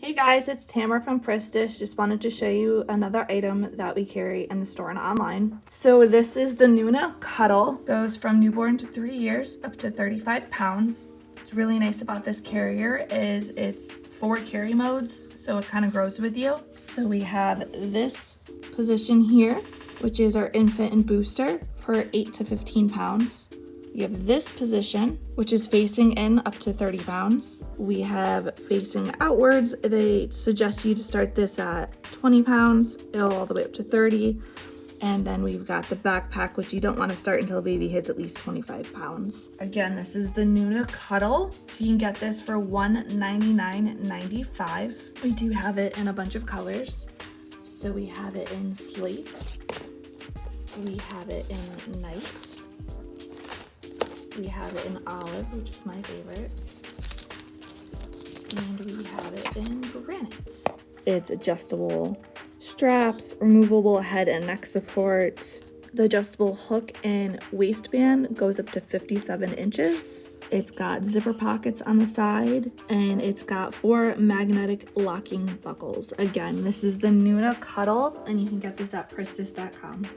Hey guys, it's Tamara from Pristish. Just wanted to show you another item that we carry in the store and online. So this is the Nuna Cudl. Goes from newborn to 3 years up to 35 pounds. What's really nice about this carrier is it's 4 carry modes, so it kind of grows with you. So we have this position here, which is our infant and booster for 8 to 15 pounds. We have this position, which is facing in up to 30 pounds. We have facing outwards. They suggest you to start this at 20 pounds, all the way up to 30. And then we've got the backpack, which you don't want to start until baby hits at least 25 pounds. Again, this is the Nuna Cudl. You can get this for $199.95. We do have it in a bunch of colors. So we have it in slate. We have it in night. We have it in olive, which is my favorite. And we have it in granite. It's adjustable straps, removable head and neck support. The adjustable hook and waistband goes up to 57 inches. It's got zipper pockets on the side, and it's got 4 magnetic locking buckles. Again, this is the Nuna Cudl, and you can get this at Pristish.com.